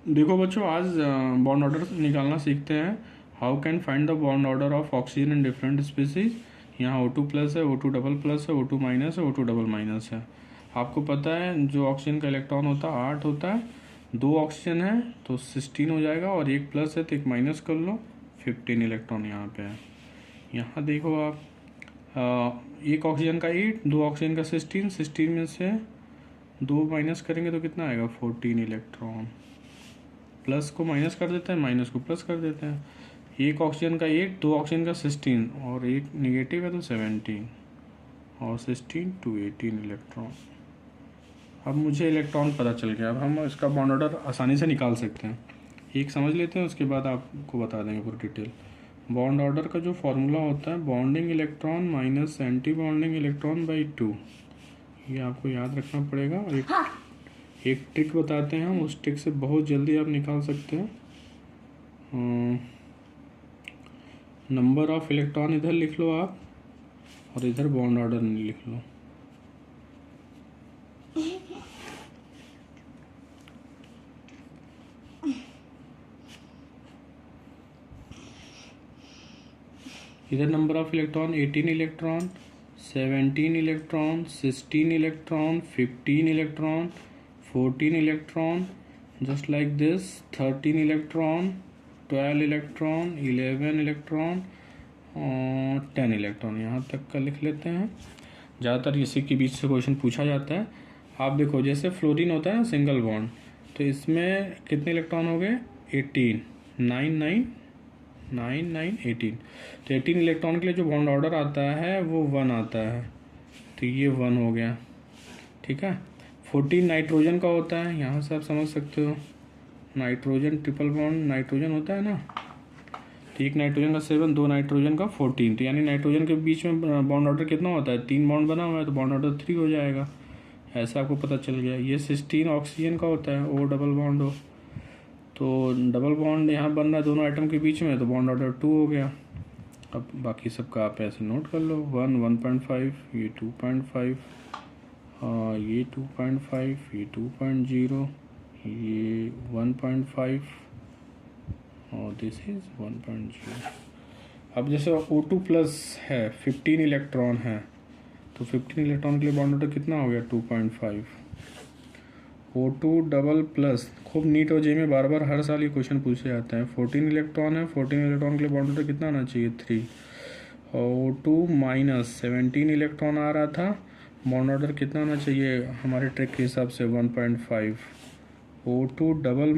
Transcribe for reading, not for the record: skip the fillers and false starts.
देखो बच्चों, आज बॉन्ड ऑर्डर निकालना सीखते हैं। How can find the bond order of oxygen in different species. यहाँ O2 प्लस है, O2 डबल प्लस है, O2 माइनस है, O2 डबल माइनस है। आपको पता है जो ऑक्सीजन का इलेक्ट्रॉन होता है 8 होता है। 2 ऑक्सीजन है तो 16 हो जाएगा, और 1 प्लस है तो 1 माइनस कर लो, 15 इलेक्ट्रॉन यहाँ पे है। यहाँ देखो आप, 1 ऑक्सीजन का 8, 2 ऑक्सीजन का 16 में से 2 माइनस करेंगे तो कितना आएगा 14 इलेक्ट्रॉन। प्लस को माइनस कर देते हैं, माइनस को प्लस कर देते हैं। 1 ऑक्सीजन का 8, 2 ऑक्सीजन का 16 और 1 निगेटिव है तो 17 और 16 to 18 इलेक्ट्रॉन। अब मुझे इलेक्ट्रॉन पता चल गया। अब हम इसका बॉन्ड ऑर्डर आसानी से निकाल सकते हैं। एक समझ लेते हैं, उसके बाद आपको बता देंगे पूरी डिटेल। बॉन्ड ऑर्डर का जो फॉर्मूला होता है, bonding electron minus anti bonding electron by 2, ये आपको याद रखना पड़ेगा। और एक ट्रिक बताते हैं हम, उस ट्रिक से बहुत जल्दी आप निकाल सकते हैं। नंबर ऑफ इलेक्ट्रॉन इधर लिख लो आप, और इधर बॉन्ड ऑर्डर लिख लो। इधर number of electron 18 electron, 17 electron, 16 electron, 15 electron, 14 electron, just like this, 13 electron, 12 electron, 11 electron और 10 इलेक्ट्रॉन। यहाँ तक का लिख लेते हैं। ज़्यादातर इसी के बीच से क्वेश्चन पूछा जाता है। आप देखो, जैसे फ्लोरीन होता है ना सिंगल बॉन्ड, तो इसमें कितने इलेक्ट्रॉन हो गए 18, 9 9 9 9 18। तो 18 इलेक्ट्रॉन के लिए जो बॉन्ड ऑर्डर आता है वो 1 आता है, तो ये 1 हो गया, ठीक है। 14 नाइट्रोजन का होता है, यहाँ से आप समझ सकते हो। नाइट्रोजन ट्रिपल बॉन्ड नाइट्रोजन होता है ना, तो 1 नाइट्रोजन का 7, 2 नाइट्रोजन का 14, तो यानी नाइट्रोजन के बीच में बॉन्ड ऑर्डर कितना होता है, 3 बॉन्ड बना हुआ है तो बॉन्ड ऑर्डर 3 हो जाएगा। ऐसा आपको पता चल गया। ये 16 ऑक्सीजन का होता है, O डबल बॉन्ड हो, तो डबल बॉन्ड यहाँ बन रहा है दोनों आइटम के बीच में, तो बॉन्ड ऑर्डर 2 हो गया। अब बाकी सबका आप ऐसे नोट कर लो, 1 1.5, ये 2.5, ये 2.5, ये 2.0, ये 1.5 और दिस इज 1.0। अब जैसे O2 प्लस है, 15 इलेक्ट्रॉन है, तो 15 इलेक्ट्रॉन के लिए बॉन्ड ऑर्डर कितना हो गया 2.5। O2 डबल प्लस, खूब नीट और जे में बार बार हर साल ये क्वेश्चन पूछे जाते हैं। 14 इलेक्ट्रॉन है, 14 इलेक्ट्रॉन के लिए बॉन्ड ऑर्डर कितना आना चाहिए 3। और O2 माइनस 17 इलेक्ट्रॉन आ रहा था, बॉन्ड ऑर्डर कितना आना चाहिए हमारे ट्रिक के हिसाब से 1.5। O2 double